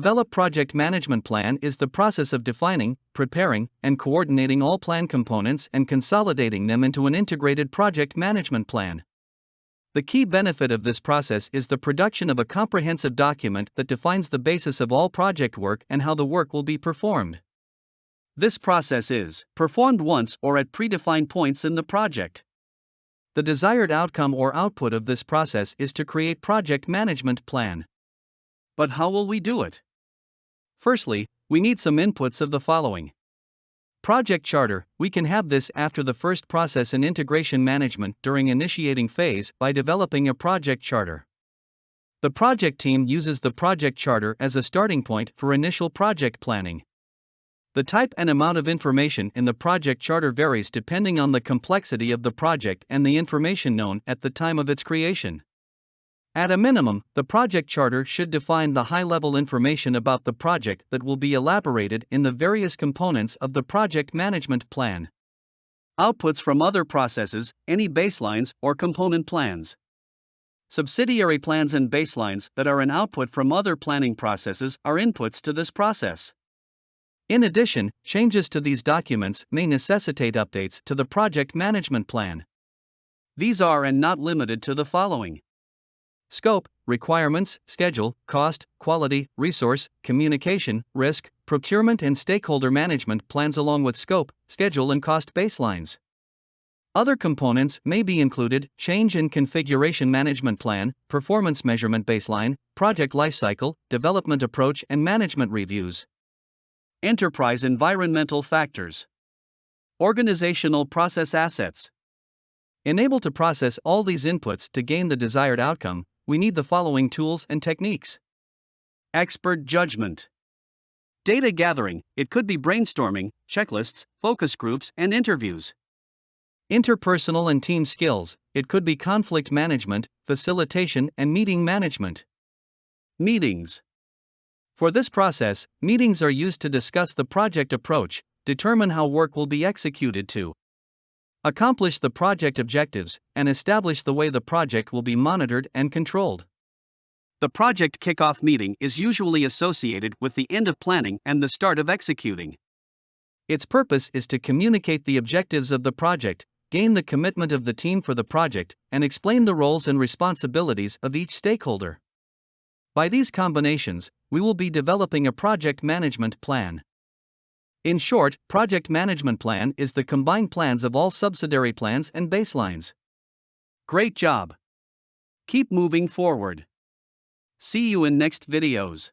develop project management plan is the process of defining, preparing, and coordinating all plan components and consolidating them into an integrated project management plan. The key benefit of this process is the production of a comprehensive document that defines the basis of all project work and how the work will be performed. This process is performed once or at predefined points in the project. The desired outcome or output of this process is to create project management plan. But how will we do it? Firstly, we need some inputs of the following. Project charter. We can have this after the first process in integration management during initiating phase by developing a project charter. The project team uses the project charter as a starting point for initial project planning. The type and amount of information in the project charter varies depending on the complexity of the project and the information known at the time of its creation. At a minimum, the project charter should define the high-level information about the project that will be elaborated in the various components of the project management plan. Outputs from other processes, any baselines or component plans. Subsidiary plans and baselines that are an output from other planning processes are inputs to this process. In addition, changes to these documents may necessitate updates to the project management plan. These are and not limited to the following: scope, requirements, schedule, cost, quality, resource, communication, risk, procurement and stakeholder management plans along with scope, schedule and cost baselines. Other components may be included: change and configuration management plan, performance measurement baseline, project lifecycle, development approach and management reviews. Enterprise environmental factors. Organizational process assets. Able to process all these inputs to gain the desired outcome, we need the following tools and techniques. Expert judgment. Data gathering. It could be brainstorming, checklists, focus groups, and interviews. Interpersonal and team skills. It could be conflict management, facilitation, and meeting management. Meetings. For this process, meetings are used to discuss the project approach, determine how work will be executed to accomplish the project objectives, and establish the way the project will be monitored and controlled. The project kickoff meeting is usually associated with the end of planning and the start of executing. Its purpose is to communicate the objectives of the project, gain the commitment of the team for the project, and explain the roles and responsibilities of each stakeholder. By these combinations, we will be developing a project management plan. In short, project management plan is the combined plans of all subsidiary plans and baselines. Great job! Keep moving forward. See you in next videos.